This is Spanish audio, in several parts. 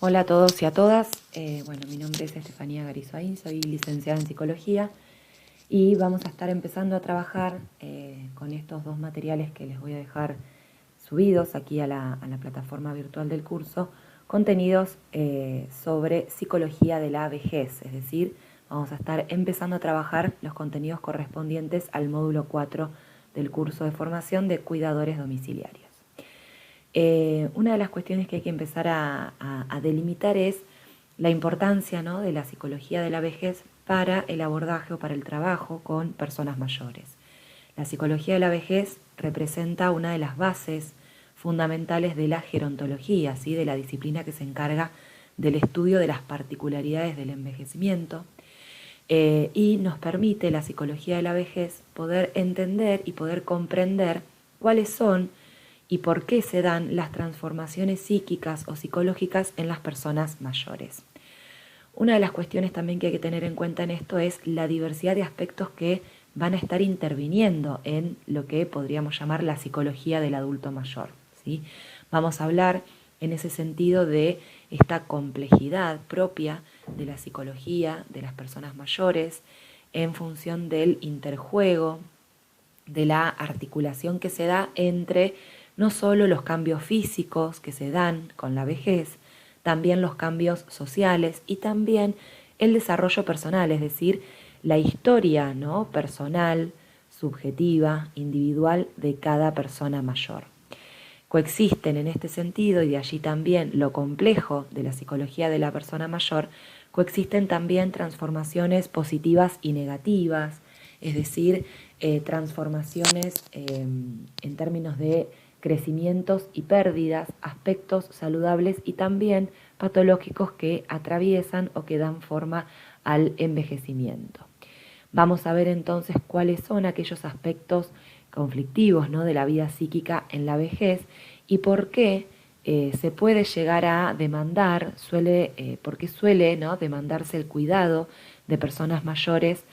Hola a todos y a todas. Mi nombre es Estefanía Garizoain, soy licenciada en Psicología y vamos a estar empezando a trabajar con estos dos materiales que les voy a dejar subidos aquí a la plataforma virtual del curso, contenidos sobre psicología de la vejez, es decir, vamos a estar empezando a trabajar los contenidos correspondientes al módulo 4 del curso de formación de cuidadores domiciliarios. Una de las cuestiones que hay que empezar a delimitar es la importancia, ¿no?, de la psicología de la vejez para el abordaje o para el trabajo con personas mayores. La psicología de la vejez representa una de las bases fundamentales de la gerontología, ¿sí?, de la disciplina que se encarga del estudio de las particularidades del envejecimiento, y nos permite la psicología de la vejez poder entender y poder comprender cuáles son y por qué se dan las transformaciones psíquicas o psicológicas en las personas mayores. Una de las cuestiones también que hay que tener en cuenta en esto es la diversidad de aspectos que van a estar interviniendo en lo que podríamos llamar la psicología del adulto mayor, ¿sí? Vamos a hablar en ese sentido de esta complejidad propia de la psicología de las personas mayores en función del interjuego, de la articulación que se da entre no solo los cambios físicos que se dan con la vejez, también los cambios sociales y también el desarrollo personal, es decir, la historia, ¿no?, personal, subjetiva, individual de cada persona mayor. Coexisten en este sentido, y de allí también lo complejo de la psicología de la persona mayor, coexisten también transformaciones positivas y negativas, es decir, transformaciones en términos de crecimientos y pérdidas, aspectos saludables y también patológicos que atraviesan o que dan forma al envejecimiento. Vamos a ver entonces cuáles son aquellos aspectos conflictivos, ¿no?, de la vida psíquica en la vejez y por qué se puede llegar a demandar, porque suele, ¿no?, demandarse el cuidado de personas mayores,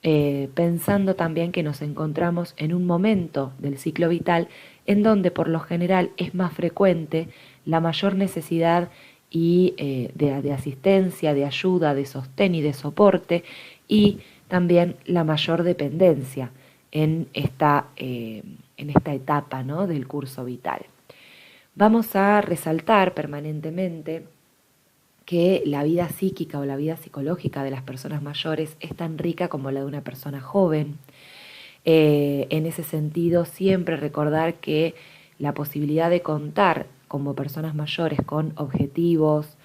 pensando también que nos encontramos en un momento del ciclo vital en donde por lo general es más frecuente la mayor necesidad y de asistencia, de ayuda, de sostén y de soporte, y también la mayor dependencia en esta etapa, ¿no?, del curso vital. Vamos a resaltar permanentemente que la vida psíquica o la vida psicológica de las personas mayores es tan rica como la de una persona joven. En ese sentido, siempre recordar que la posibilidad de contar como personas mayores con objetivos,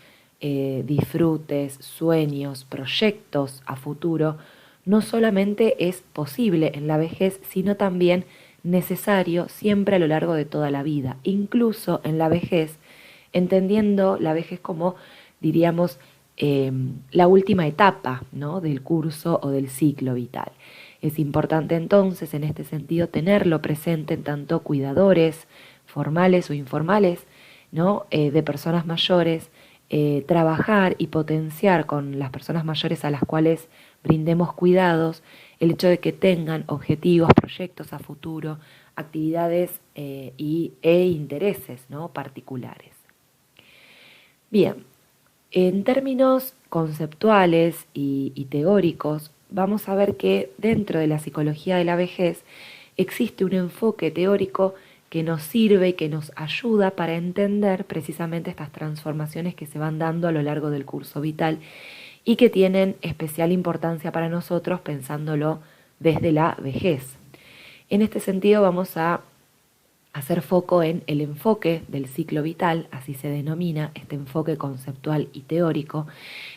disfrutes, sueños, proyectos a futuro, no solamente es posible en la vejez, sino también necesario siempre a lo largo de toda la vida, incluso en la vejez, entendiendo la vejez como, diríamos, la última etapa, ¿no?, del curso o del ciclo vital. Es importante entonces, en este sentido, tenerlo presente en tanto cuidadores formales o informales, ¿no?, de personas mayores, trabajar y potenciar con las personas mayores a las cuales brindemos cuidados el hecho de que tengan objetivos, proyectos a futuro, actividades e intereses, ¿no?, particulares. Bien, en términos conceptuales y teóricos, vamos a ver que dentro de la psicología de la vejez existe un enfoque teórico que nos sirve y que nos ayuda para entender precisamente estas transformaciones que se van dando a lo largo del curso vital y que tienen especial importancia para nosotros pensándolo desde la vejez. En este sentido vamos a hacer foco en el enfoque del ciclo vital, así se denomina este enfoque conceptual y teórico,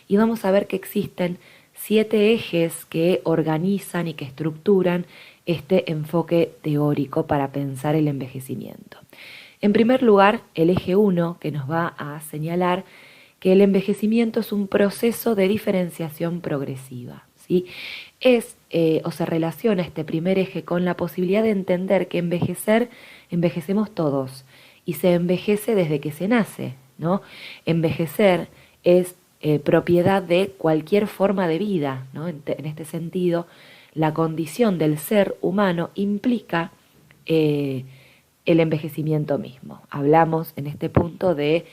y vamos a ver que existen 7 ejes que organizan y que estructuran este enfoque teórico para pensar el envejecimiento. En primer lugar, el eje 1, que nos va a señalar que el envejecimiento es un proceso de diferenciación progresiva, ¿sí? O se relaciona este primer eje con la posibilidad de entender que envejecemos todos y se envejece desde que se nace, ¿no? Envejecer es propiedad de cualquier forma de vida, ¿no? En este sentido, la condición del ser humano implica el envejecimiento mismo. Hablamos en este punto de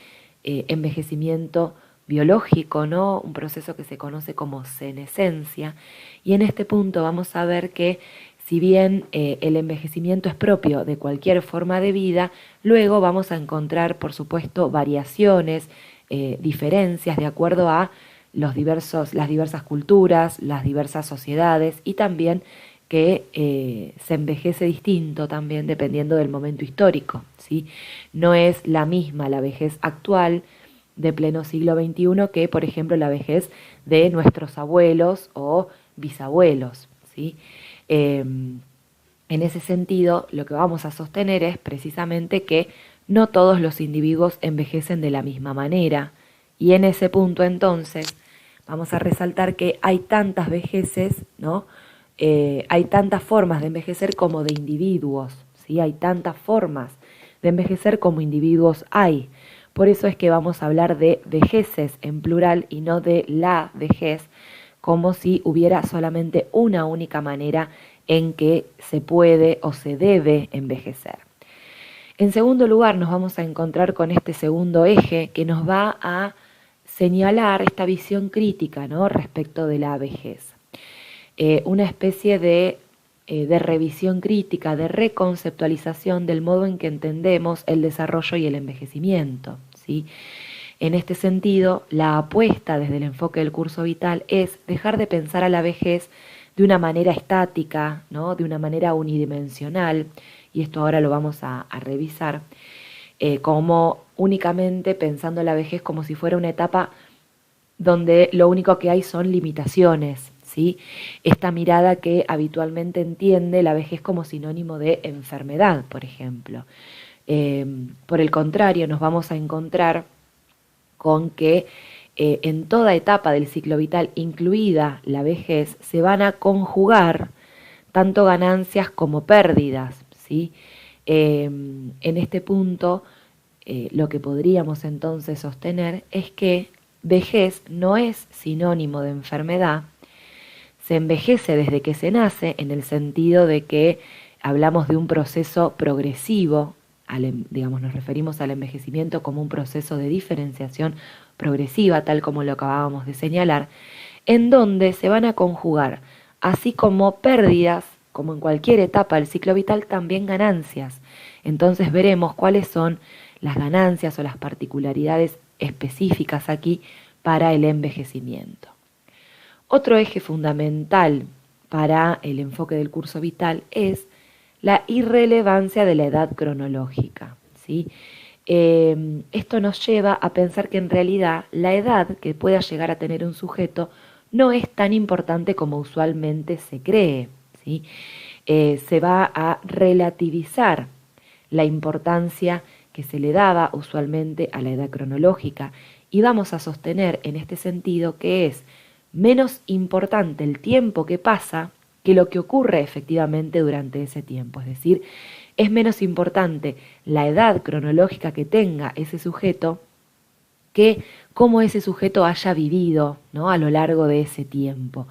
envejecimiento biológico, ¿no? Un proceso que se conoce como senescencia. Y en este punto vamos a ver que si bien el envejecimiento es propio de cualquier forma de vida, luego vamos a encontrar, por supuesto, variaciones, diferencias de acuerdo a las diversas culturas, las diversas sociedades y también que se envejece distinto también dependiendo del momento histórico, ¿sí? No es la misma la vejez actual de pleno siglo XXI que, por ejemplo, la vejez de nuestros abuelos o bisabuelos, ¿sí? En ese sentido, lo que vamos a sostener es precisamente que no todos los individuos envejecen de la misma manera. Y en ese punto, entonces, vamos a resaltar que hay tantas vejeces, ¿no? Hay tantas formas de envejecer como de individuos, ¿sí? Hay tantas formas de envejecer como individuos hay. Por eso es que vamos a hablar de vejeces en plural y no de la vejez, como si hubiera solamente una única manera en que se puede o se debe envejecer. En segundo lugar, nos vamos a encontrar con este segundo eje que nos va a señalar esta visión crítica, ¿no? Respecto de la vejez. Una especie de revisión crítica, de reconceptualización del modo en que entendemos el desarrollo y el envejecimiento, ¿sí? En este sentido, la apuesta desde el enfoque del curso vital es dejar de pensar a la vejez de una manera estática, ¿no? De una manera unidimensional, y esto ahora lo vamos a revisar, como únicamente pensando la vejez como si fuera una etapa donde lo único que hay son limitaciones, ¿sí? Esta mirada que habitualmente entiende la vejez como sinónimo de enfermedad, por ejemplo. Por el contrario, nos vamos a encontrar con que en toda etapa del ciclo vital, incluida la vejez, se van a conjugar tanto ganancias como pérdidas, ¿sí? En este punto, lo que podríamos entonces sostener es que vejez no es sinónimo de enfermedad. Se envejece desde que se nace en el sentido de que hablamos de un proceso progresivo, digamos, nos referimos al envejecimiento como un proceso de diferenciación progresiva, tal como lo acabábamos de señalar, en donde se van a conjugar, así como pérdidas, como en cualquier etapa del ciclo vital, también ganancias. Entonces veremos cuáles son las ganancias o las particularidades específicas aquí para el envejecimiento. Otro eje fundamental para el enfoque del curso vital es la irrelevancia de la edad cronológica, ¿sí? Esto nos lleva a pensar que en realidad la edad que pueda llegar a tener un sujeto no es tan importante como usualmente se cree, ¿sí? Se va a relativizar la importancia que se le daba usualmente a la edad cronológica y vamos a sostener en este sentido que es menos importante el tiempo que pasa que lo que ocurre efectivamente durante ese tiempo. Es decir, es menos importante la edad cronológica que tenga ese sujeto que cómo ese sujeto haya vivido, ¿no? A lo largo de ese tiempo.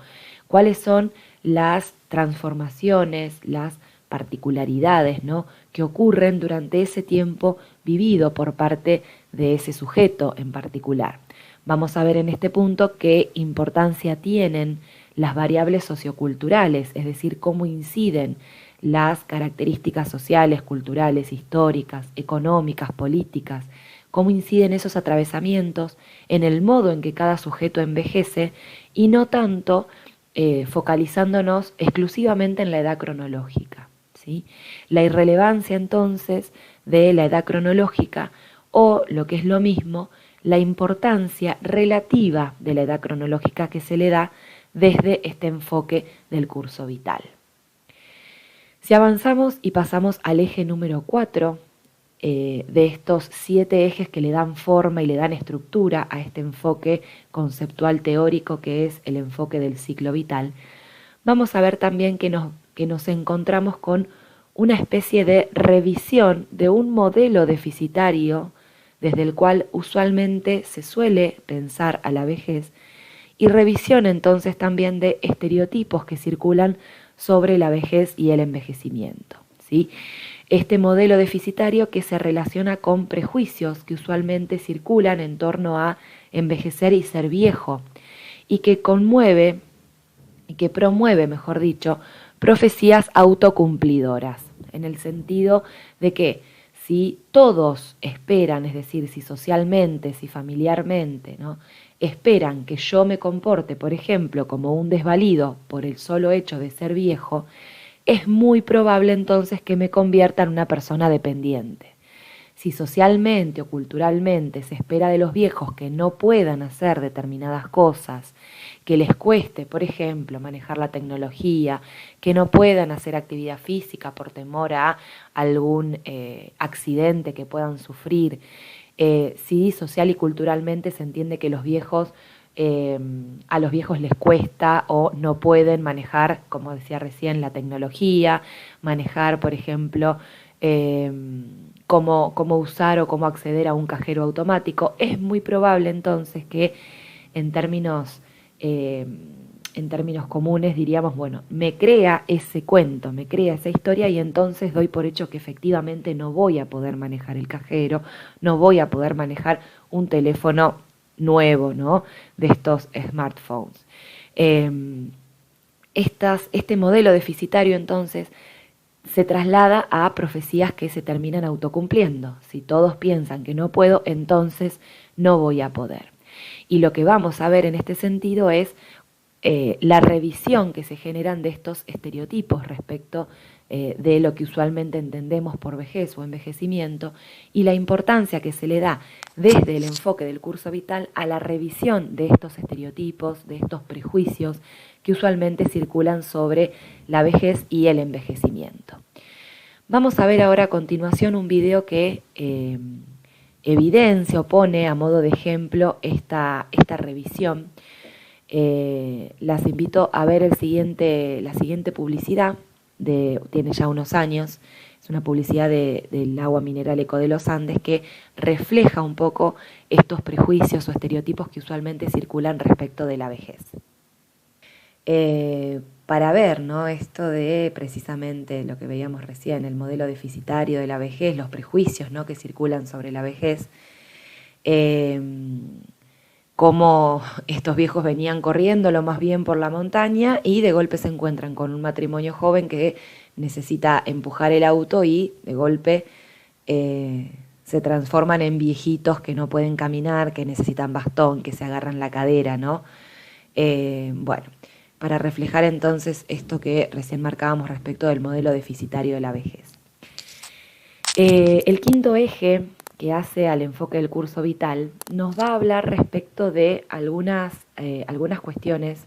Cuáles son las transformaciones, las particularidades, ¿no? Que ocurren durante ese tiempo vivido por parte de ese sujeto en particular. Vamos a ver en este punto qué importancia tienen las variables socioculturales, es decir, cómo inciden las características sociales, culturales, históricas, económicas, políticas, cómo inciden esos atravesamientos en el modo en que cada sujeto envejece y no tanto focalizándonos exclusivamente en la edad cronológica, ¿sí? La irrelevancia entonces de la edad cronológica o, lo que es lo mismo, la importancia relativa de la edad cronológica que se le da desde este enfoque del curso vital. Si avanzamos y pasamos al eje número 4 de estos 7 ejes que le dan forma y le dan estructura a este enfoque conceptual teórico que es el enfoque del ciclo vital, vamos a ver también que nos encontramos con una especie de revisión de un modelo deficitario desde el cual usualmente se suele pensar a la vejez, y revisión entonces también de estereotipos que circulan sobre la vejez y el envejecimiento, ¿sí? Este modelo deficitario que se relaciona con prejuicios que usualmente circulan en torno a envejecer y ser viejo, y que conmueve, y que promueve, mejor dicho, profecías autocumplidoras, en el sentido de que si todos esperan, es decir, si socialmente, si familiarmente, ¿no?, esperan que yo me comporte, por ejemplo, como un desvalido por el solo hecho de ser viejo, es muy probable entonces que me convierta en una persona dependiente. Si socialmente o culturalmente se espera de los viejos que no puedan hacer determinadas cosas, que les cueste, por ejemplo, manejar la tecnología, que no puedan hacer actividad física por temor a algún accidente que puedan sufrir, si social y culturalmente se entiende que los viejos, a los viejos les cuesta o no pueden manejar, como decía recién, la tecnología, manejar, por ejemplo, cómo usar o cómo acceder a un cajero automático, es muy probable entonces que en términos, eh, en términos comunes diríamos, bueno, me crea ese cuento, me crea esa historia y entonces doy por hecho que efectivamente no voy a poder manejar el cajero, no voy a poder manejar un teléfono nuevo, ¿no?, de estos smartphones. Este modelo deficitario entonces se traslada a profecías que se terminan autocumpliendo. Si todos piensan que no puedo, entonces no voy a poder. Y lo que vamos a ver en este sentido es la revisión que se generan de estos estereotipos respecto de lo que usualmente entendemos por vejez o envejecimiento y la importancia que se le da desde el enfoque del curso vital a la revisión de estos estereotipos, de estos prejuicios que usualmente circulan sobre la vejez y el envejecimiento. Vamos a ver ahora a continuación un video que evidencia o pone a modo de ejemplo esta revisión. Las invito a ver la siguiente publicidad, tiene ya unos años, es una publicidad del agua mineral Eco de los Andes que refleja un poco estos prejuicios o estereotipos que usualmente circulan respecto de la vejez. Para ver, ¿no?, esto de precisamente lo que veíamos recién, el modelo deficitario de la vejez, los prejuicios, ¿no?, que circulan sobre la vejez, cómo estos viejos venían corriendo lo más bien por la montaña y de golpe se encuentran con un matrimonio joven que necesita empujar el auto y de golpe se transforman en viejitos que no pueden caminar, que necesitan bastón, que se agarran la cadera, ¿no? Bueno, para reflejar entonces esto que recién marcábamos respecto del modelo deficitario de la vejez. El quinto eje que hace al enfoque del curso vital nos va a hablar respecto de algunas cuestiones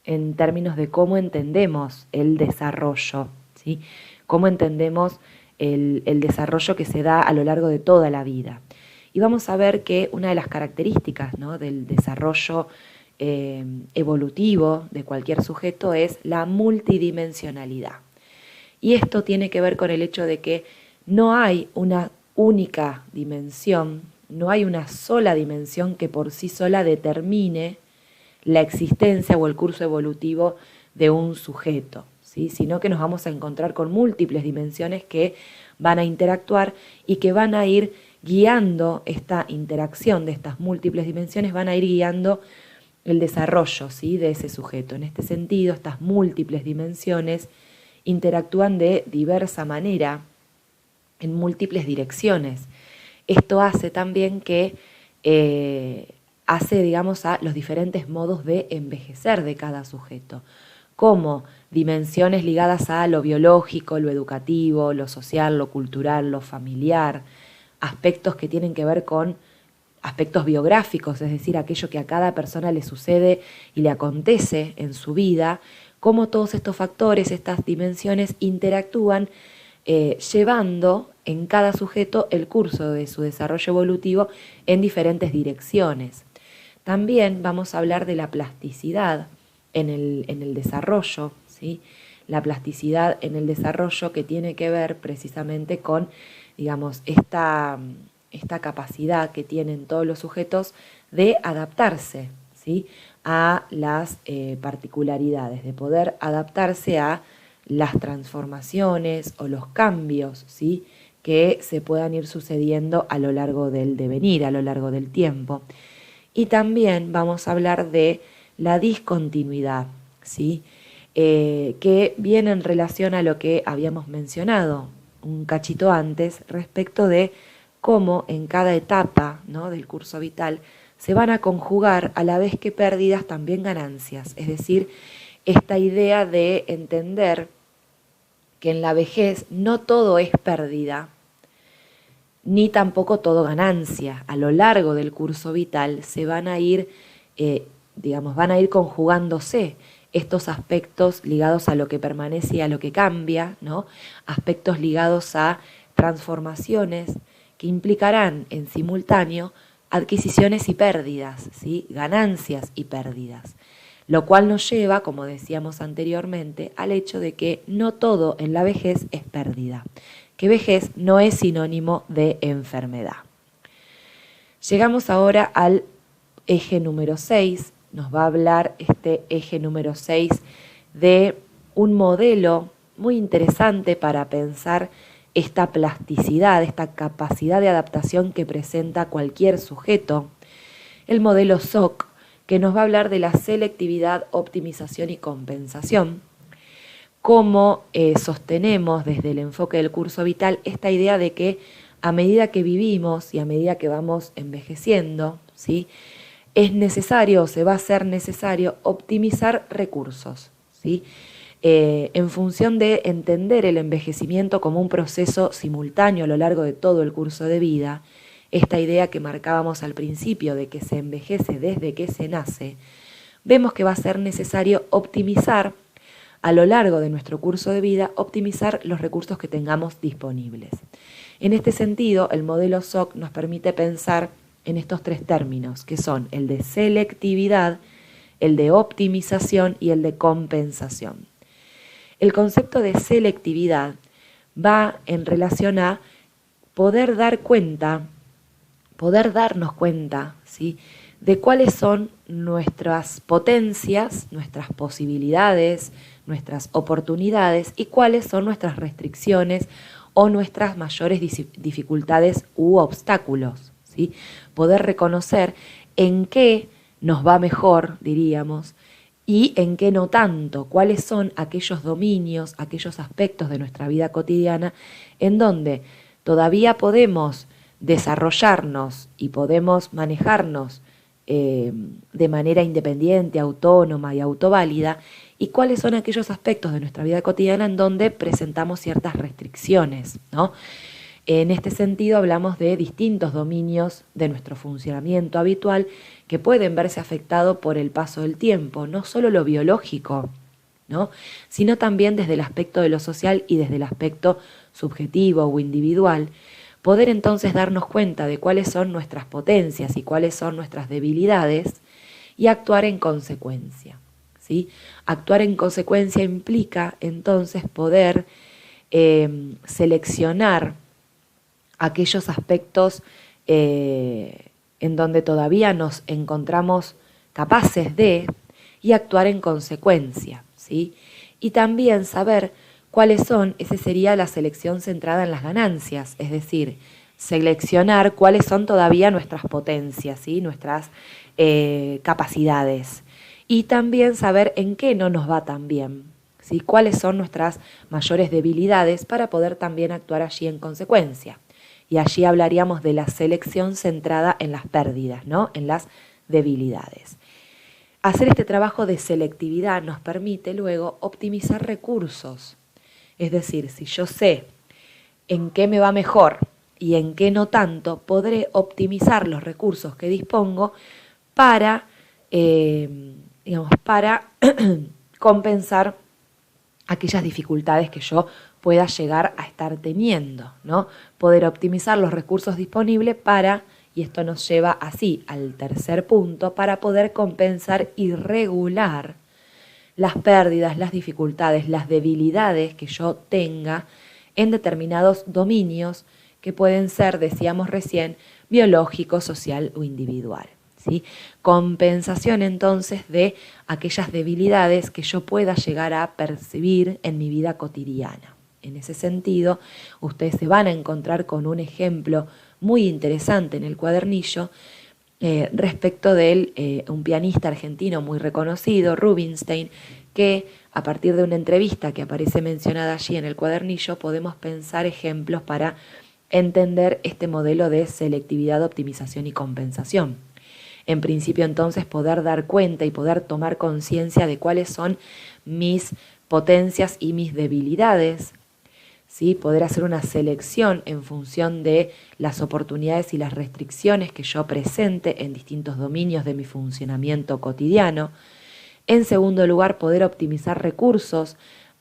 en términos de cómo entendemos el desarrollo, ¿sí? Cómo entendemos el desarrollo que se da a lo largo de toda la vida. Y vamos a ver que una de las características, ¿no?, del desarrollo evolutivo de cualquier sujeto es la multidimensionalidad. Y esto tiene que ver con el hecho de que no hay una única dimensión, no hay una sola dimensión que por sí sola determine la existencia o el curso evolutivo de un sujeto, ¿sí?, sino que nos vamos a encontrar con múltiples dimensiones que van a interactuar y que van a ir guiando esta interacción de estas múltiples dimensiones, van a ir guiando el desarrollo, ¿sí?, de ese sujeto. En este sentido, estas múltiples dimensiones interactúan de diversa manera en múltiples direcciones. Esto hace también que hace, digamos, a los diferentes modos de envejecer de cada sujeto, como dimensiones ligadas a lo biológico, lo educativo, lo social, lo cultural, lo familiar, aspectos que tienen que ver con aspectos biográficos, es decir, aquello que a cada persona le sucede y le acontece en su vida, cómo todos estos factores, estas dimensiones interactúan llevando en cada sujeto el curso de su desarrollo evolutivo en diferentes direcciones. También vamos a hablar de la plasticidad en el desarrollo, ¿sí?, la plasticidad en el desarrollo que tiene que ver precisamente con, digamos, esta capacidad que tienen todos los sujetos de adaptarse, ¿sí?, a las particularidades, de poder adaptarse a las transformaciones o los cambios, ¿sí?, que se puedan ir sucediendo a lo largo del devenir, a lo largo del tiempo. Y también vamos a hablar de la discontinuidad, ¿sí?, que viene en relación a lo que habíamos mencionado un cachito antes respecto de cómo en cada etapa, ¿no?, del curso vital se van a conjugar a la vez que pérdidas también ganancias. Es decir, esta idea de entender que en la vejez no todo es pérdida, ni tampoco todo ganancia. A lo largo del curso vital se van a ir, van a ir conjugándose estos aspectos ligados a lo que permanece y a lo que cambia, ¿no? Aspectos ligados a transformaciones que implicarán en simultáneo adquisiciones y pérdidas, ¿sí?, ganancias y pérdidas, lo cual nos lleva, como decíamos anteriormente, al hecho de que no todo en la vejez es pérdida, que vejez no es sinónimo de enfermedad. Llegamos ahora al eje número 6, nos va a hablar este eje número 6 de un modelo muy interesante para pensar esta plasticidad, esta capacidad de adaptación que presenta cualquier sujeto, el modelo SOC, que nos va a hablar de la selectividad, optimización y compensación. Cómo sostenemos desde el enfoque del curso vital esta idea de que a medida que vivimos y a medida que vamos envejeciendo, ¿sí?, es necesario o se va a hacer necesario optimizar recursos, ¿sí?, en función de entender el envejecimiento como un proceso simultáneo a lo largo de todo el curso de vida. Esta idea que marcábamos al principio de que se envejece desde que se nace, vemos que va a ser necesario optimizar a lo largo de nuestro curso de vida, optimizar los recursos que tengamos disponibles. En este sentido, el modelo SOC nos permite pensar en estos tres términos, que son el de selectividad, el de optimización y el de compensación. El concepto de selectividad va en relación a poder darnos cuenta, ¿sí?, de cuáles son nuestras potencias, nuestras posibilidades, nuestras oportunidades y cuáles son nuestras restricciones o nuestras mayores dificultades u obstáculos, ¿sí? Poder reconocer en qué nos va mejor, diríamos, y en qué no tanto, cuáles son aquellos dominios, aquellos aspectos de nuestra vida cotidiana en donde todavía podemos desarrollarnos y podemos manejarnos de manera independiente, autónoma y autoválida, y cuáles son aquellos aspectos de nuestra vida cotidiana en donde presentamos ciertas restricciones, ¿no? En este sentido hablamos de distintos dominios de nuestro funcionamiento habitual que pueden verse afectados por el paso del tiempo, no solo lo biológico, ¿no?, sino también desde el aspecto de lo social y desde el aspecto subjetivo o individual. Poder entonces darnos cuenta de cuáles son nuestras potencias y cuáles son nuestras debilidades y actuar en consecuencia, ¿sí? Actuar en consecuencia implica entonces poder seleccionar aquellos aspectos en donde todavía nos encontramos capaces de y actuar en consecuencia, ¿sí? Y también saber cuáles son, esa sería la selección centrada en las ganancias, es decir, seleccionar cuáles son todavía nuestras potencias, ¿sí?, nuestras capacidades. Y también saber en qué no nos va tan bien, ¿sí?, cuáles son nuestras mayores debilidades para poder también actuar allí en consecuencia. Y allí hablaríamos de la selección centrada en las pérdidas, ¿no?, en las debilidades. Hacer este trabajo de selectividad nos permite luego optimizar recursos. Es decir, si yo sé en qué me va mejor y en qué no tanto, podré optimizar los recursos que dispongo para compensar aquellas dificultades que yo pueda llegar a estar teniendo, ¿no? Poder optimizar los recursos disponibles para, y esto nos lleva así al tercer punto, para poder compensar y regular las pérdidas, las dificultades, las debilidades que yo tenga en determinados dominios que pueden ser, decíamos recién, biológico, social o individual, ¿sí? ¿sí? Compensación entonces de aquellas debilidades que yo pueda llegar a percibir en mi vida cotidiana. En ese sentido, ustedes se van a encontrar con un ejemplo muy interesante en el cuadernillo respecto de un pianista argentino muy reconocido, Rubinstein, que a partir de una entrevista que aparece mencionada allí en el cuadernillo podemos pensar ejemplos para entender este modelo de selectividad, optimización y compensación. En principio entonces poder dar cuenta y poder tomar conciencia de cuáles son mis potencias y mis debilidades, ¿sí? Poder hacer una selección en función de las oportunidades y las restricciones que yo presente en distintos dominios de mi funcionamiento cotidiano. En segundo lugar, poder optimizar recursos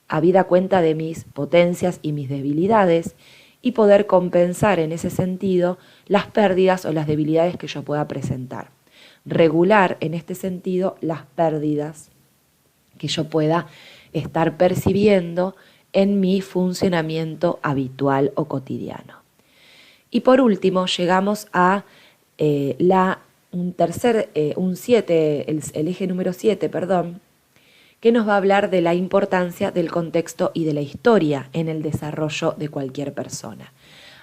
habida cuenta de mis potencias y mis debilidades y poder compensar en ese sentido las pérdidas o las debilidades que yo pueda presentar. Regular en este sentido las pérdidas que yo pueda estar percibiendo en mi funcionamiento habitual o cotidiano. Y por último llegamos a el eje número 7, que nos va a hablar de la importancia del contexto y de la historia en el desarrollo de cualquier persona.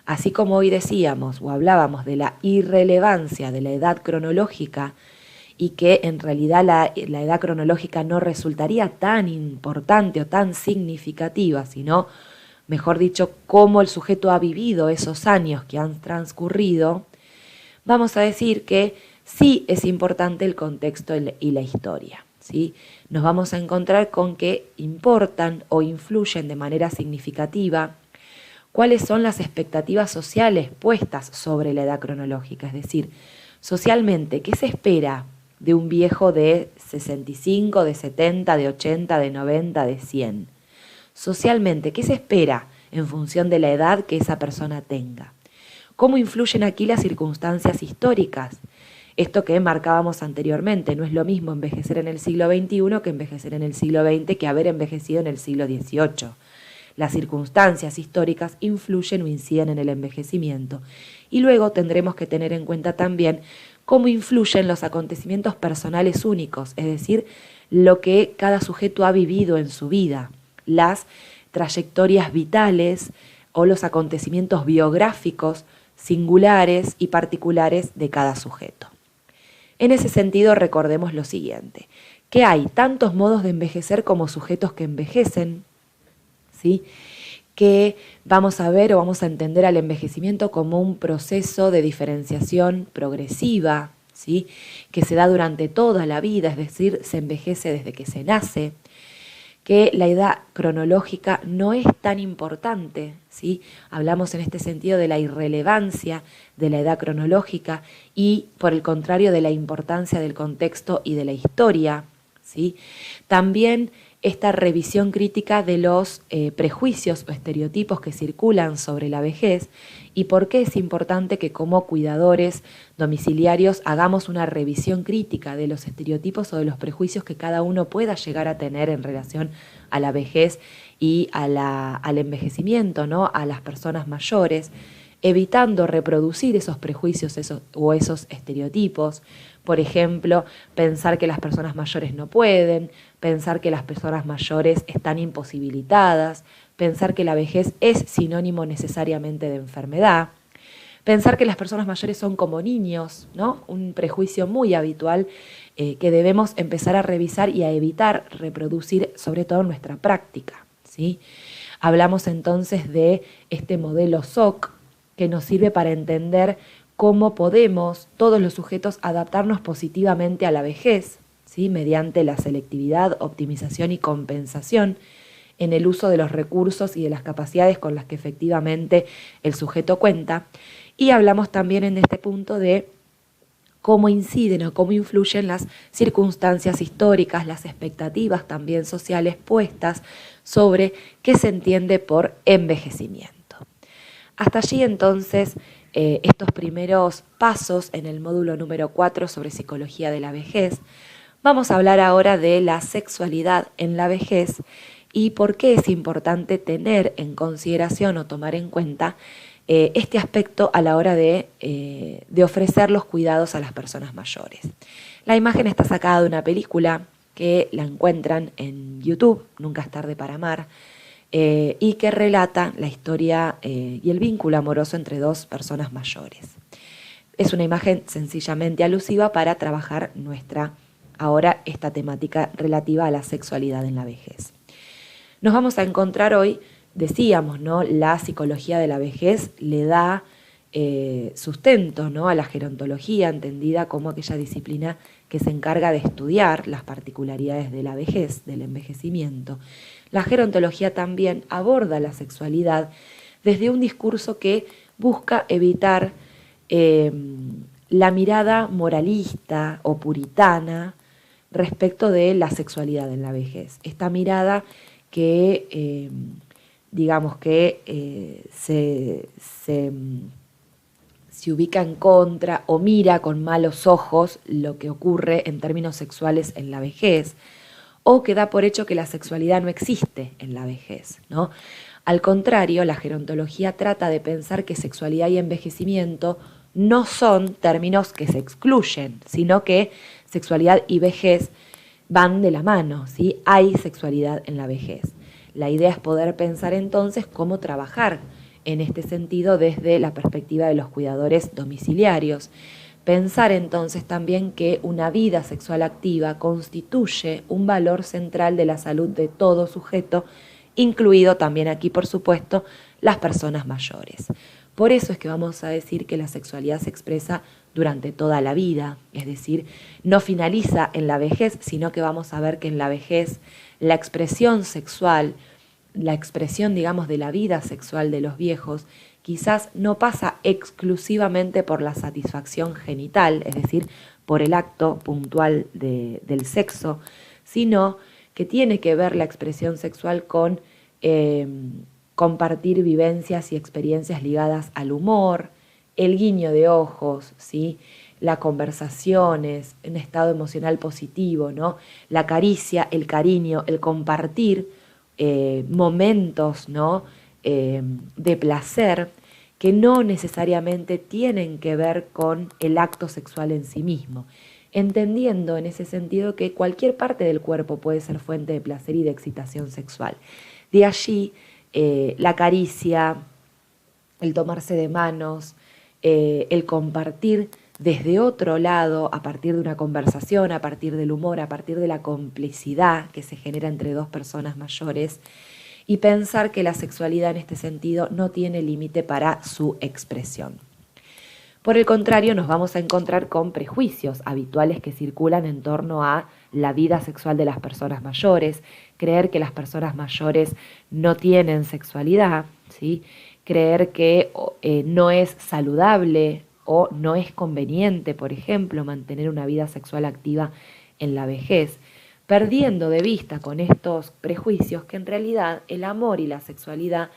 Así como hoy decíamos o hablábamos de la irrelevancia de la edad cronológica y que en realidad la edad cronológica no resultaría tan importante o tan significativa, sino, mejor dicho, cómo el sujeto ha vivido esos años que han transcurrido, vamos a decir que sí es importante el contexto y la historia, ¿sí? Nos vamos a encontrar con que importan o influyen de manera significativa cuáles son las expectativas sociales puestas sobre la edad cronológica, es decir, socialmente, ¿qué se espera de un viejo de 65, de 70, de 80, de 90, de 100? Socialmente, ¿qué se espera en función de la edad que esa persona tenga? ¿Cómo influyen aquí las circunstancias históricas? Esto que marcábamos anteriormente, no es lo mismo envejecer en el siglo XXI que envejecer en el siglo XX que haber envejecido en el siglo XVIII. Las circunstancias históricas influyen o inciden en el envejecimiento. Y luego tendremos que tener en cuenta también cómo influyen los acontecimientos personales únicos, es decir, lo que cada sujeto ha vivido en su vida, las trayectorias vitales o los acontecimientos biográficos singulares y particulares de cada sujeto. En ese sentido, recordemos lo siguiente, que hay tantos modos de envejecer como sujetos que envejecen, ¿sí? Que vamos a ver o vamos a entender al envejecimiento como un proceso de diferenciación progresiva, ¿sí? Que se da durante toda la vida, es decir, se envejece desde que se nace, que la edad cronológica no es tan importante, ¿sí? Hablamos en este sentido de la irrelevancia de la edad cronológica y, por el contrario, de la importancia del contexto y de la historia, ¿sí? También esta revisión crítica de los prejuicios o estereotipos que circulan sobre la vejez y por qué es importante que como cuidadores domiciliarios hagamos una revisión crítica de los estereotipos o de los prejuicios que cada uno pueda llegar a tener en relación a la vejez y al envejecimiento, ¿no? A las personas mayores, evitando reproducir esos prejuicios o esos estereotipos. Por ejemplo, pensar que las personas mayores no pueden, pensar que las personas mayores están imposibilitadas, pensar que la vejez es sinónimo necesariamente de enfermedad, pensar que las personas mayores son como niños, ¿no? Un prejuicio muy habitual que debemos empezar a revisar y a evitar reproducir, sobre todo en nuestra práctica, ¿sí? Hablamos entonces de este modelo SOC que nos sirve para entender cómo podemos, todos los sujetos, adaptarnos positivamente a la vejez, ¿sí? Mediante la selectividad, optimización y compensación en el uso de los recursos y de las capacidades con las que efectivamente el sujeto cuenta. Y hablamos también en este punto de cómo inciden o cómo influyen las circunstancias históricas, las expectativas también sociales puestas sobre qué se entiende por envejecimiento. Hasta allí entonces estos primeros pasos en el módulo número 4 sobre psicología de la vejez. Vamos a hablar ahora de la sexualidad en la vejez y por qué es importante tener en consideración o tomar en cuenta este aspecto a la hora de ofrecer los cuidados a las personas mayores. La imagen está sacada de una película que la encuentran en YouTube, Nunca es tarde para amar, y que relata la historia y el vínculo amoroso entre dos personas mayores. Es una imagen sencillamente alusiva para trabajar ahora esta temática relativa a la sexualidad en la vejez. Nos vamos a encontrar hoy, decíamos, ¿no? La psicología de la vejez le da sustento, ¿no?, a la gerontología, entendida como aquella disciplina que se encarga de estudiar las particularidades de la vejez, del envejecimiento. La gerontología también aborda la sexualidad desde un discurso que busca evitar la mirada moralista o puritana respecto de la sexualidad en la vejez. Esta mirada que, se ubica en contra o mira con malos ojos lo que ocurre en términos sexuales en la vejez, o que da por hecho que la sexualidad no existe en la vejez, ¿no? Al contrario, la gerontología trata de pensar que sexualidad y envejecimiento no son términos que se excluyen, sino que sexualidad y vejez van de la mano, ¿sí? Hay sexualidad en la vejez. La idea es poder pensar entonces cómo trabajar en este sentido desde la perspectiva de los cuidadores domiciliarios. Pensar entonces también que una vida sexual activa constituye un valor central de la salud de todo sujeto, incluido también aquí, por supuesto, las personas mayores. Por eso es que vamos a decir que la sexualidad se expresa durante toda la vida, es decir, no finaliza en la vejez, sino que vamos a ver que en la vejez la expresión sexual, la expresión, digamos, de la vida sexual de los viejos, quizás no pasa exclusivamente por la satisfacción genital, es decir, por el acto puntual del sexo, sino que tiene que ver la expresión sexual con compartir vivencias y experiencias ligadas al humor, el guiño de ojos, ¿sí?, las conversaciones, un estado emocional positivo, ¿no?, la caricia, el cariño, el compartir momentos, ¿no?, de placer que no necesariamente tienen que ver con el acto sexual en sí mismo, entendiendo en ese sentido que cualquier parte del cuerpo puede ser fuente de placer y de excitación sexual. De allí la caricia, el tomarse de manos, el compartir desde otro lado, a partir de una conversación, a partir del humor, a partir de la complicidad que se genera entre dos personas mayores, y pensar que la sexualidad en este sentido no tiene límite para su expresión. Por el contrario, nos vamos a encontrar con prejuicios habituales que circulan en torno a la vida sexual de las personas mayores, creer que las personas mayores no tienen sexualidad, ¿sí?, creer que no es saludable o no es conveniente, por ejemplo, mantener una vida sexual activa en la vejez, perdiendo de vista con estos prejuicios que en realidad el amor y la sexualidad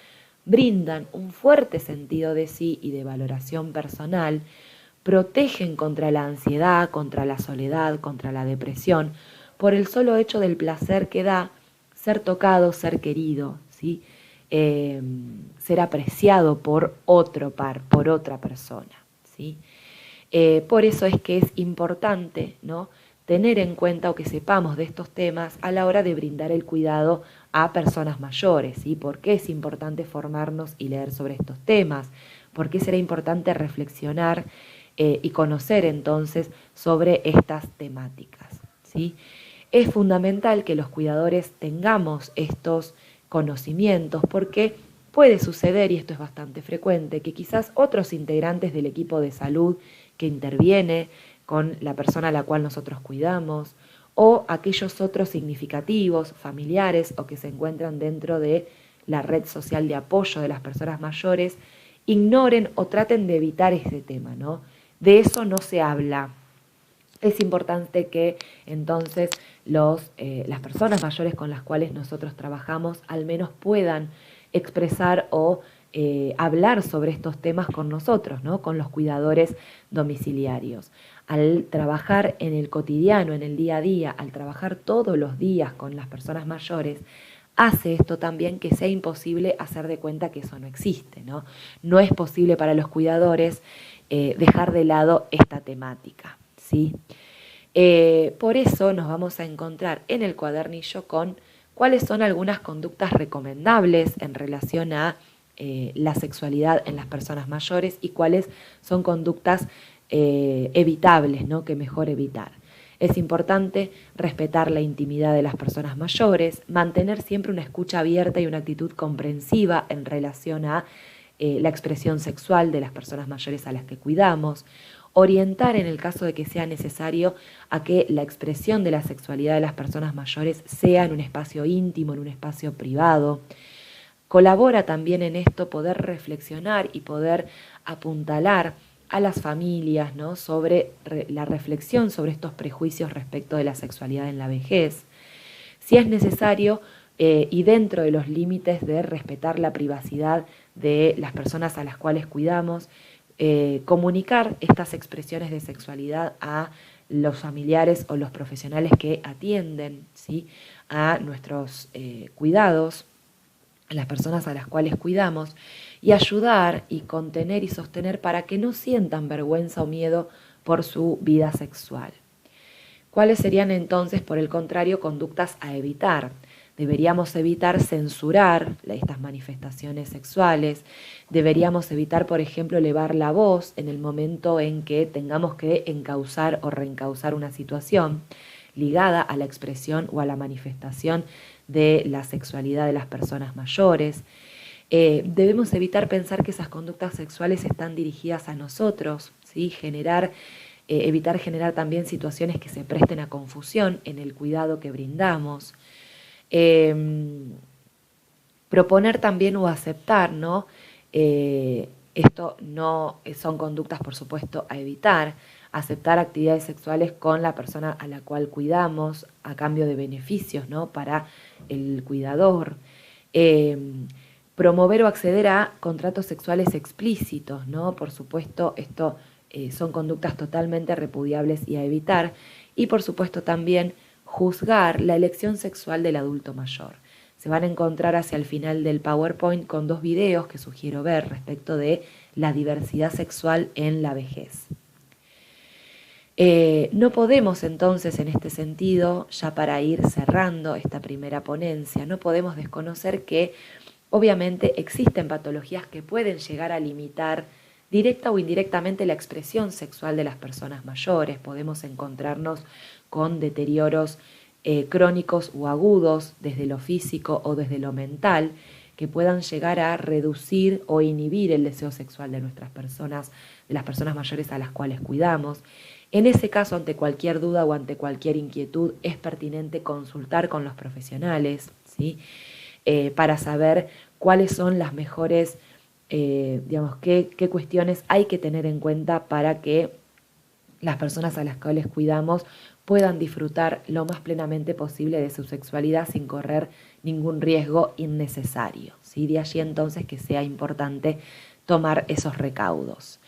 brindan un fuerte sentido de sí y de valoración personal, protegen contra la ansiedad, contra la soledad, contra la depresión, por el solo hecho del placer que da ser tocado, ser querido, ¿sí?, ser apreciado por otro par, por otra persona, ¿sí? Por eso es que es importante, ¿no?, tener en cuenta o que sepamos de estos temas a la hora de brindar el cuidado a personas mayores, ¿sí? ¿Por qué es importante formarnos y leer sobre estos temas? ¿Por qué será importante reflexionar y conocer entonces sobre estas temáticas, ¿sí? Es fundamental que los cuidadores tengamos estos conocimientos porque puede suceder, y esto es bastante frecuente, que quizás otros integrantes del equipo de salud que interviene con la persona a la cual nosotros cuidamos, o aquellos otros significativos, familiares o que se encuentran dentro de la red social de apoyo de las personas mayores, ignoren o traten de evitar ese tema, ¿no? De eso no se habla. Es importante que entonces las personas mayores con las cuales nosotros trabajamos al menos puedan expresar o hablar sobre estos temas con nosotros, ¿no?, con los cuidadores domiciliarios. Al trabajar en el cotidiano, en el día a día, al trabajar todos los días con las personas mayores, hace esto también que sea imposible hacer de cuenta que eso no existe, ¿no? No es posible para los cuidadores dejar de lado esta temática, ¿sí? Por eso nos vamos a encontrar en el cuadernillo con cuáles son algunas conductas recomendables en relación a la sexualidad en las personas mayores y cuáles son conductas evitables, ¿no? Que mejor evitar. Es importante respetar la intimidad de las personas mayores, mantener siempre una escucha abierta y una actitud comprensiva en relación a la expresión sexual de las personas mayores a las que cuidamos, orientar en el caso de que sea necesario a que la expresión de la sexualidad de las personas mayores sea en un espacio íntimo, en un espacio privado. Colabora también en esto poder reflexionar y poder apuntalar a las familias, ¿no? Sobre la reflexión sobre estos prejuicios respecto de la sexualidad en la vejez. Si es necesario, y dentro de los límites de respetar la privacidad de las personas a las cuales cuidamos, comunicar estas expresiones de sexualidad a los familiares o los profesionales que atienden, ¿sí? A nuestros cuidados, a las personas a las cuales cuidamos, y ayudar y contener y sostener para que no sientan vergüenza o miedo por su vida sexual. ¿Cuáles serían entonces, por el contrario, conductas a evitar? Deberíamos evitar censurar estas manifestaciones sexuales, deberíamos evitar, por ejemplo, elevar la voz en el momento en que tengamos que encauzar o reencauzar una situación ligada a la expresión o a la manifestación de la sexualidad de las personas mayores. Debemos evitar pensar que esas conductas sexuales están dirigidas a nosotros, ¿sí? Evitar generar también situaciones que se presten a confusión en el cuidado que brindamos. Proponer también o aceptar, ¿no? Esto no son conductas, por supuesto, a evitar. Aceptar actividades sexuales con la persona a la cual cuidamos a cambio de beneficios, ¿no? Para el cuidador. Promover o acceder a contratos sexuales explícitos, ¿no? Por supuesto, esto son conductas totalmente repudiables y a evitar. Y por supuesto también juzgar la elección sexual del adulto mayor. Se van a encontrar hacia el final del PowerPoint con 2 videos que sugiero ver respecto de la diversidad sexual en la vejez. No podemos entonces en este sentido, ya para ir cerrando esta primera ponencia, no podemos desconocer que obviamente existen patologías que pueden llegar a limitar directa o indirectamente la expresión sexual de las personas mayores. Podemos encontrarnos con deterioros crónicos o agudos desde lo físico o desde lo mental que puedan llegar a reducir o inhibir el deseo sexual de nuestras personas, de las personas mayores a las cuales cuidamos. En ese caso, ante cualquier duda o ante cualquier inquietud, es pertinente consultar con los profesionales, ¿sí? Para saber cuáles son las mejores, qué cuestiones hay que tener en cuenta para que las personas a las cuales cuidamos puedan disfrutar lo más plenamente posible de su sexualidad sin correr ningún riesgo innecesario, ¿sí? De allí entonces que sea importante tomar esos recaudos.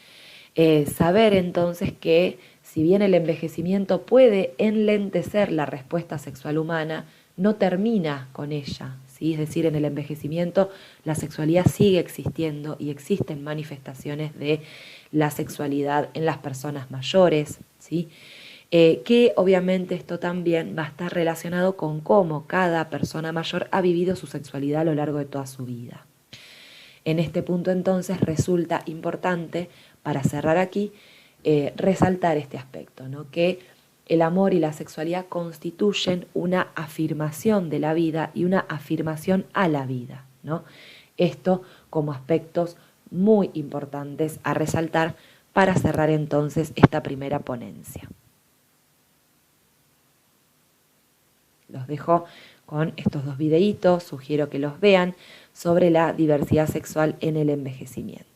Saber entonces que si bien el envejecimiento puede enlentecer la respuesta sexual humana, no termina con ella, ¿sí? Es decir, en el envejecimiento la sexualidad sigue existiendo y existen manifestaciones de la sexualidad en las personas mayores, ¿sí? Que obviamente esto también va a estar relacionado con cómo cada persona mayor ha vivido su sexualidad a lo largo de toda su vida. En este punto entonces resulta importante, para cerrar aquí, resaltar este aspecto, ¿no? Que el amor y la sexualidad constituyen una afirmación de la vida y una afirmación a la vida, ¿no? Esto como aspectos muy importantes a resaltar para cerrar entonces esta primera ponencia. Los dejo con estos 2 videitos, sugiero que los vean, sobre la diversidad sexual en el envejecimiento.